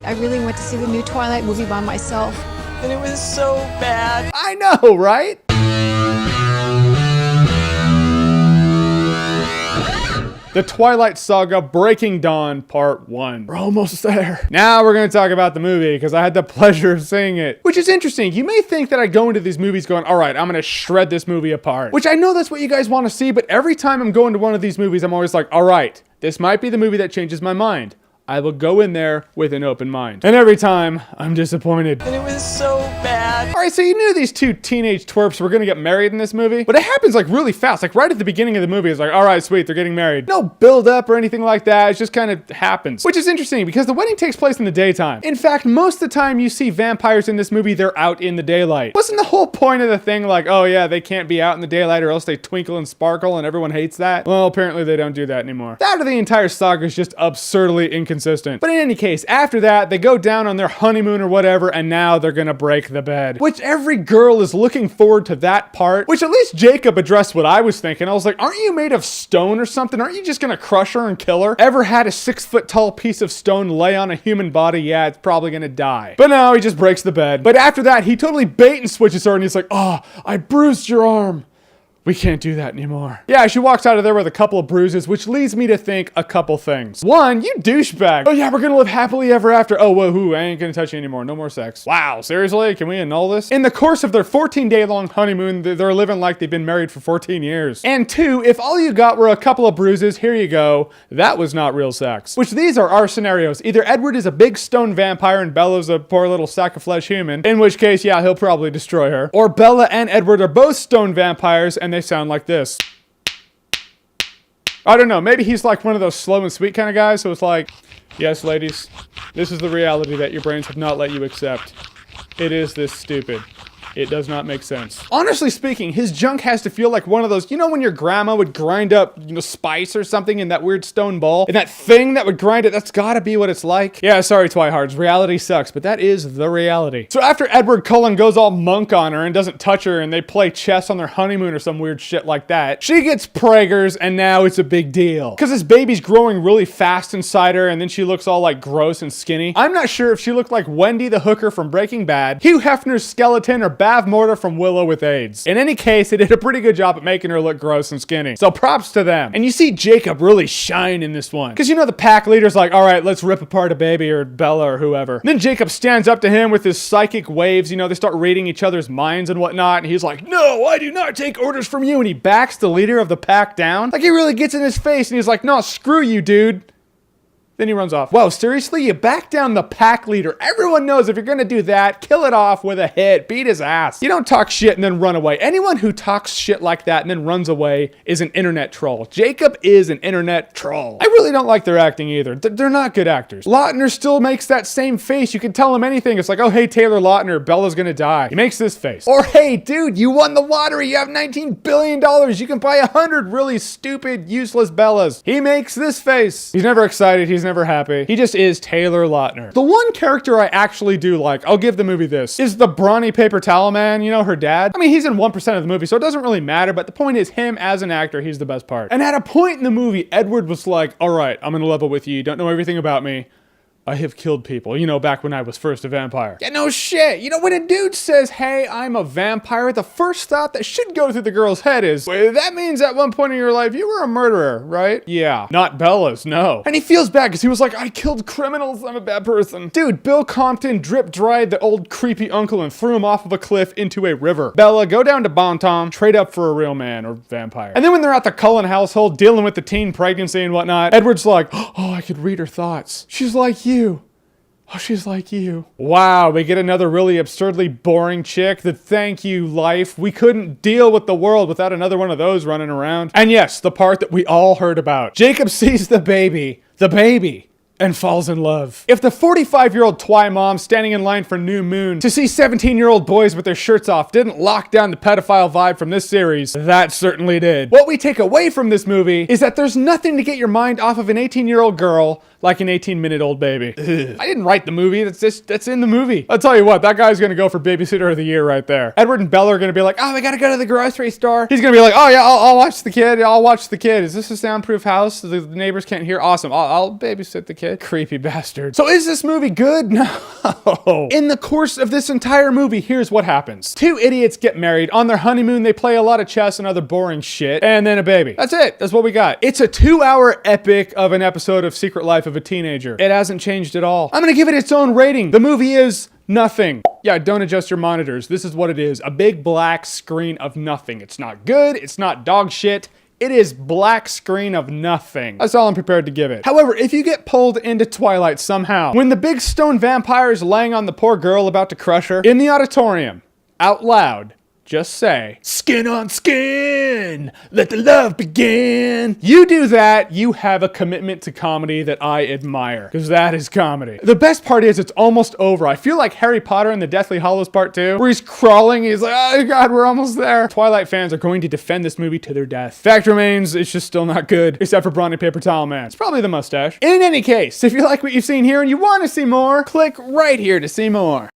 I really went to see the new Twilight movie by myself. And it was so bad. I know, right? The Twilight Saga Breaking Dawn Part 1. We're almost there. Now we're going to talk about the movie because I had the pleasure of seeing it. Which is interesting. You may think that I go into these movies going, all right, I'm going to shred this movie apart. Which I know that's what you guys want to see, but every time I'm going to one of these movies, I'm always like, all right, this might be the movie that changes my mind. I will go in there with an open mind. And every time, I'm disappointed. And it was so bad. All right, so you knew these two teenage twerps were gonna get married in this movie, but it happens like really fast. Like right at the beginning of the movie, it's like, all right, sweet, they're getting married. No build up or anything like that. It just kind of happens, which is interesting because the wedding takes place in the daytime. In fact, most of the time you see vampires in this movie, they're out in the daylight. Wasn't the whole point of the thing like, oh yeah, they can't be out in the daylight or else they twinkle and sparkle and everyone hates that? Well, apparently they don't do that anymore. That or the entire saga is just absurdly inconsistent. But in any case, after that, they go down on their honeymoon or whatever, and now they're gonna break the bed. Which every girl is looking forward to that part, which at least Jacob addressed what I was thinking. I was like, aren't you made of stone or something? Aren't you just gonna crush her and kill her? Ever had a 6-foot tall piece of stone lay on a human body? Yeah, it's probably gonna die. But no, he just breaks the bed. But after that, he totally bait and switches her, and he's like, oh, I bruised your arm. We can't do that anymore. Yeah, she walks out of there with a couple of bruises, which leads me to think a couple things. One, you douchebag. Oh yeah, we're gonna live happily ever after. Oh, woohoo, I ain't gonna touch you anymore. No more sex. Wow, seriously? Can we annul this? In the course of their 14-day long honeymoon, they're living like they've been married for 14 years. And two, if all you got were a couple of bruises, here you go. That was not real sex. Which these are our scenarios. Either Edward is a big stone vampire and Bella's a poor little sack of flesh human, in which case, yeah, he'll probably destroy her. Or Bella and Edward are both stone vampires and they sound like this. I don't know, maybe he's like one of those slow and sweet kind of guys, so it's like, yes, ladies, this is the reality that your brains have not let you accept. It is this stupid. It does not make sense. Honestly speaking, his junk has to feel like one of those, you know when your grandma would grind up, spice or something in that weird stone bowl? And that thing that would grind it, that's gotta be what it's like. Yeah, sorry, Twihards, reality sucks, but that is the reality. So after Edward Cullen goes all monk on her and doesn't touch her and they play chess on their honeymoon or some weird shit like that, she gets preggers and now it's a big deal. Cause this baby's growing really fast inside her and then she looks all like gross and skinny. I'm not sure if she looked like Wendy the hooker from Breaking Bad, Hugh Hefner's skeleton, or Bav Mortar from Willow with AIDS. In any case, they did a pretty good job at making her look gross and skinny. So props to them. And you see Jacob really shine in this one. Because the pack leader's like, all right, let's rip apart a baby or Bella or whoever. And then Jacob stands up to him with his psychic waves. They start reading each other's minds and whatnot. And he's like, no, I do not take orders from you. And he backs the leader of the pack down. Like he really gets in his face and he's like, no, screw you, dude. Then he runs off. Whoa, seriously? You back down the pack leader. Everyone knows if you're gonna do that, kill it off with a hit. Beat his ass. You don't talk shit and then run away. Anyone who talks shit like that and then runs away is an internet troll. Jacob is an internet troll. I really don't like their acting either. They're not good actors. Lautner still makes that same face. You can tell him anything. It's like, oh, hey, Taylor Lautner, Bella's gonna die. He makes this face. Or, hey, dude, you won the lottery. You have $19 billion. You can buy 100 really stupid, useless Bellas. He makes this face. He's never excited. He's never happy. He just is Taylor Lautner. The one character I actually do like, I'll give the movie this, is the brawny paper towel man, her dad. I mean, he's in 1% of the movie, so it doesn't really matter, but the point is him as an actor, he's the best part. And at a point in the movie, Edward was like, all right, I'm gonna level with you. You don't know everything about me. I have killed people, back when I was first a vampire. Yeah, no shit. When a dude says, hey, I'm a vampire, the first thought that should go through the girl's head is, well, that means at one point in your life, you were a murderer, right? Yeah. Not Bella's, no. And he feels bad because he was like, I killed criminals, I'm a bad person. Dude, Bill Compton drip-dried the old creepy uncle and threw him off of a cliff into a river. Bella, go down to Bon Tom, trade up for a real man or vampire. And then when they're at the Cullen household dealing with the teen pregnancy and whatnot, Edward's like, oh, I could read her thoughts. She's like you. Oh, she's like you. Wow, we get another really absurdly boring chick. The thank you life. We couldn't deal with the world without another one of those running around. And yes, the part that we all heard about. Jacob sees the baby, and falls in love. If the 45-year-old Twi mom standing in line for New Moon to see 17-year-old boys with their shirts off didn't lock down the pedophile vibe from this series, that certainly did. What we take away from this movie is that there's nothing to get your mind off of an 18-year-old girl like an 18-minute-old baby. Ugh. I didn't write the movie. That's in the movie. I'll tell you what, that guy's gonna go for Babysitter of the Year right there. Edward and Bella are gonna be like, oh, we gotta go to the grocery store. He's gonna be like, oh yeah, I'll watch the kid. I'll watch the kid. Is this a soundproof house? The neighbors can't hear? Awesome. I'll babysit the kid. kid. Creepy bastard. So is this movie good? No. In the course of this entire movie, here's what happens. Two idiots get married. On their honeymoon, they play a lot of chess and other boring shit. And then a baby. That's it. That's what we got. It's a 2-hour epic of an episode of Secret Life of a Teenager. It hasn't changed at all. I'm gonna give it its own rating. The movie is nothing. Yeah, don't adjust your monitors. This is what it is. A big black screen of nothing. It's not good. It's not dog shit. It is black screen of nothing. That's all I'm prepared to give it. However, if you get pulled into Twilight somehow, when the big stone vampire is laying on the poor girl about to crush her, in the auditorium, out loud, just say, "Skin on skin, let the love begin." You do that, you have a commitment to comedy that I admire, because that is comedy. The best part is it's almost over. I feel like Harry Potter in the Deathly Hallows Part 2, where he's crawling, he's like, oh God, we're almost there. Twilight fans are going to defend this movie to their death. Fact remains, it's just still not good, except for Brawny Paper Towel Man. It's probably the mustache. In any case, if you like what you've seen here and you want to see more, click right here to see more.